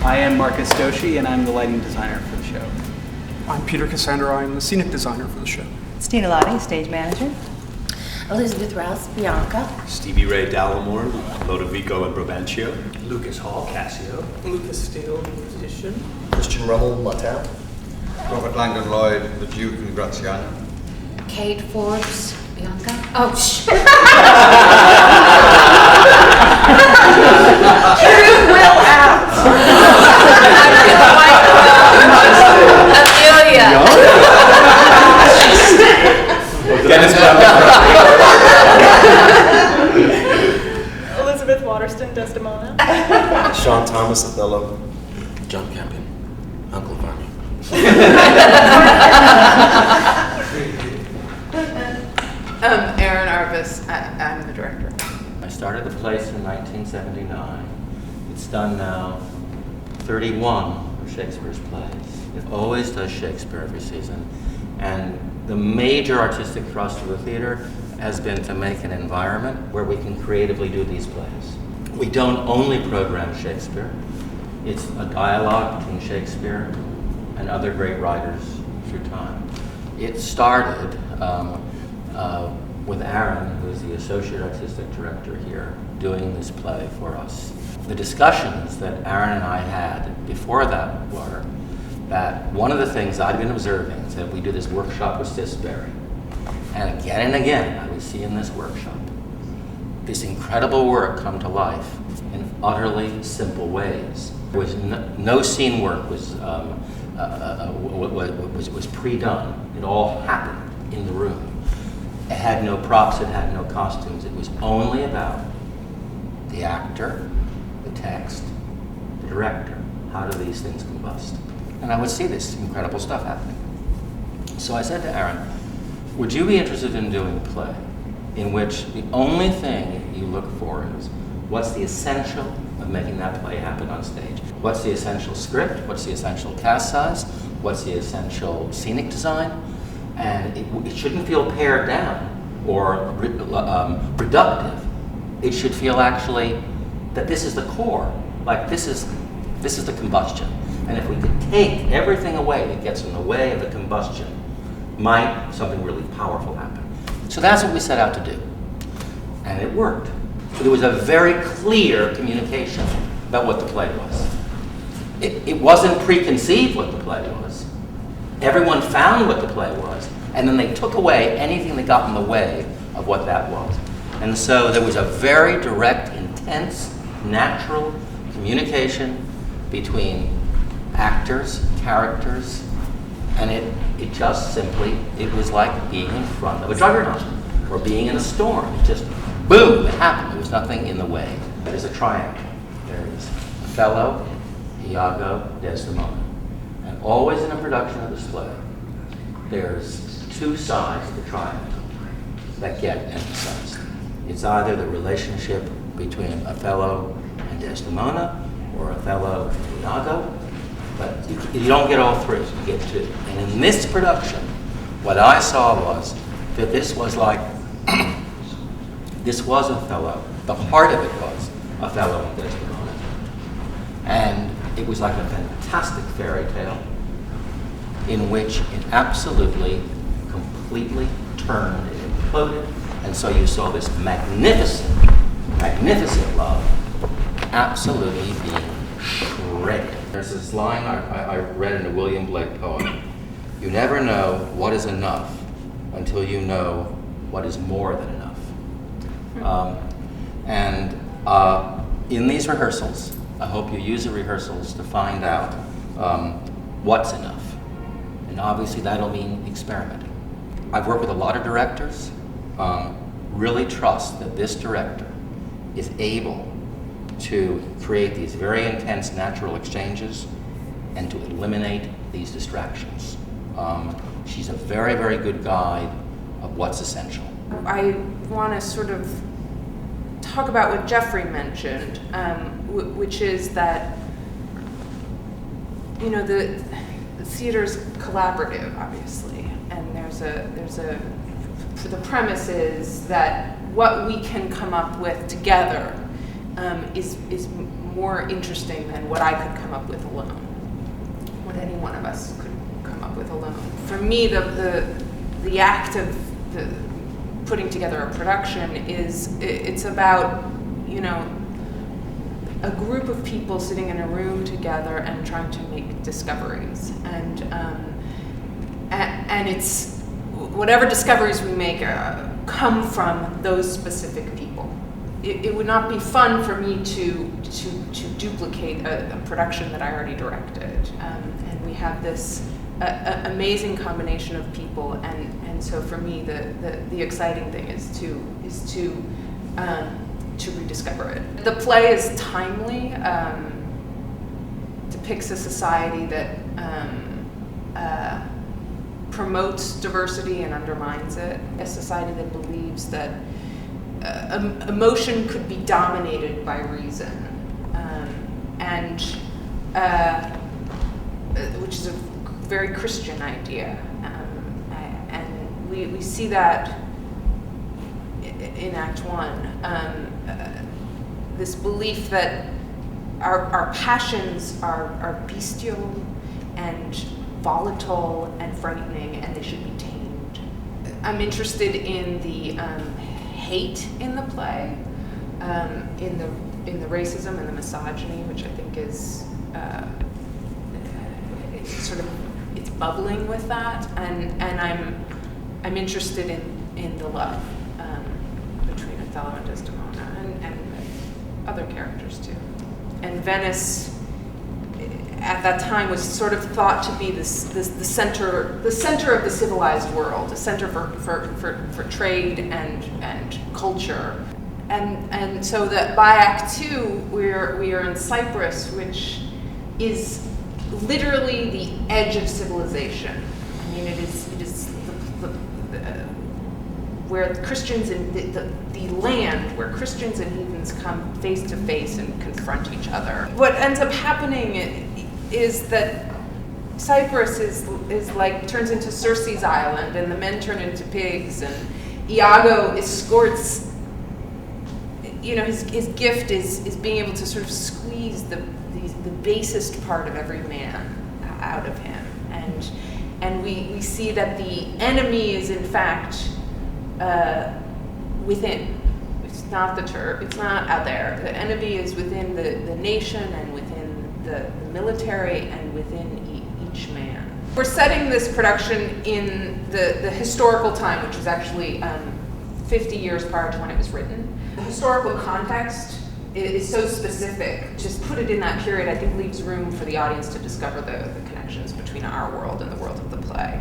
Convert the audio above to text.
I am Marcus Doshi, and I'm the lighting designer for the show. I'm Peter Cassandra. I'm the scenic designer for the show. Stina Lottie, stage manager. Elizabeth Rouse, Bianca. Stevie Ray Dallimore, Lodovico and Brabantio. Lucas Hall, Cassio. Lucas Steele, musician. Christian Rummel, Mattel. Robert Langdon Lloyd, the Duke and Graziano. Kate Forbes, Bianca. Oh, shit. True will out. Amelia. Elizabeth Waterston, Desdemona. Sean Thomas, Othello. John Campion, Uncle Barney. Arin Arbus, I'm the director. I started the place in 1979. It's done now 31 of Shakespeare's plays. It always does Shakespeare every season. And the major artistic thrust of the theater has been to make an environment where we can creatively do these plays. We don't only program Shakespeare. It's a dialogue between Shakespeare and other great writers through time. It started with Arin, who's the associate artistic director here, doing this play for us. The discussions that Arin and I had before that were that one of the things I'd been observing is that we do this workshop with Sisbury. And again, I would see in this workshop this incredible work come to life in utterly simple ways. There was no scene work was pre-done. It all happened in the room. It had no props, it had no costumes. It was only about the actor, the text, the director. How do these things combust? And I would see this incredible stuff happening. So I said to Arin, would you be interested in doing a play in which the only thing you look for is what's the essential of making that play happen on stage? What's the essential script? What's the essential cast size? What's the essential scenic design? And it shouldn't feel pared down or reductive. It should feel actually that this is the core, like this is the combustion. And if we could take everything away that gets in the way of the combustion, might something really powerful happen. So that's what we set out to do. And it worked. So there was a very clear communication about what the play was. It wasn't preconceived what the play was. Everyone found what the play was, and then they took away anything that got in the way of what that was. And so there was a very direct, intense, natural communication between actors, characters, and it just simply, it was like being in front of a juggernaut or being in a storm. It just, boom, it happened. There was nothing in the way. There's a triangle. There's Othello, Iago, Desdemona. And always in a production of this play, there's two sides of the triangle that get emphasized. It's either the relationship between Othello and Desdemona or Othello and Iago, but you don't get all three, you get two. And in this production, what I saw was that this was like, this was Othello. The heart of it was Othello and Desdemona. And it was like a fantastic fairy tale in which it absolutely, completely turned and imploded. And so you saw this magnificent, magnificent love absolutely being shredded. There's this line I read in a William Blake poem. You never know what is enough until you know what is more than enough. In these rehearsals, I hope you use the rehearsals to find out what's enough. And obviously that'll mean experimenting. I've worked with a lot of directors, really trust that this director is able to create these very intense natural exchanges and to eliminate these distractions. She's a very, very good guide of what's essential. I want to sort of talk about what Jeffrey mentioned, which is that, you know, the theater's collaborative, obviously, and the premise is that what we can come up with together is more interesting than what I could come up with alone, what any one of us could come up with alone. For me, the act of putting together a production it's about, you know, a group of people sitting in a room together and trying to make discoveries, and it's whatever discoveries we make come from those specific people. It would not be fun for me to duplicate a production that I already directed, and we have this amazing combination of people, and so for me the exciting thing is to rediscover it. The play is timely, depicts a society that promotes diversity and undermines it, a society that believes that emotion could be dominated by reason, and which is a very Christian idea, and we see that in Act One. This belief that our passions are bestial and volatile and frightening, and they should be tamed. I'm interested in the hate in the play, in the racism and the misogyny, which I think is it's bubbling with that, and I'm interested in the love between Othello and Desdemona and other characters too. And Venice at that time was sort of thought to be the center of the civilized world, a center for trade and culture, and so that by Act Two we are in Cyprus, which is literally the edge of civilization. I mean, it is where Christians and the land where Christians and heathens come face to face and confront each other. What ends up happening is that Cyprus is like turns into Circe's island, and the men turn into pigs, and Iago escorts. You know, his gift is being able to sort of squeeze the basest part of every man out of him, and we see that the enemy is in fact within. It's not it's not out there. The enemy is within the nation and within the military and within each man. We're setting this production in the historical time, which is actually 50 years prior to when it was written. The historical context is so specific. Just put it in that period, I think, leaves room for the audience to discover the connections between our world and the world of the play.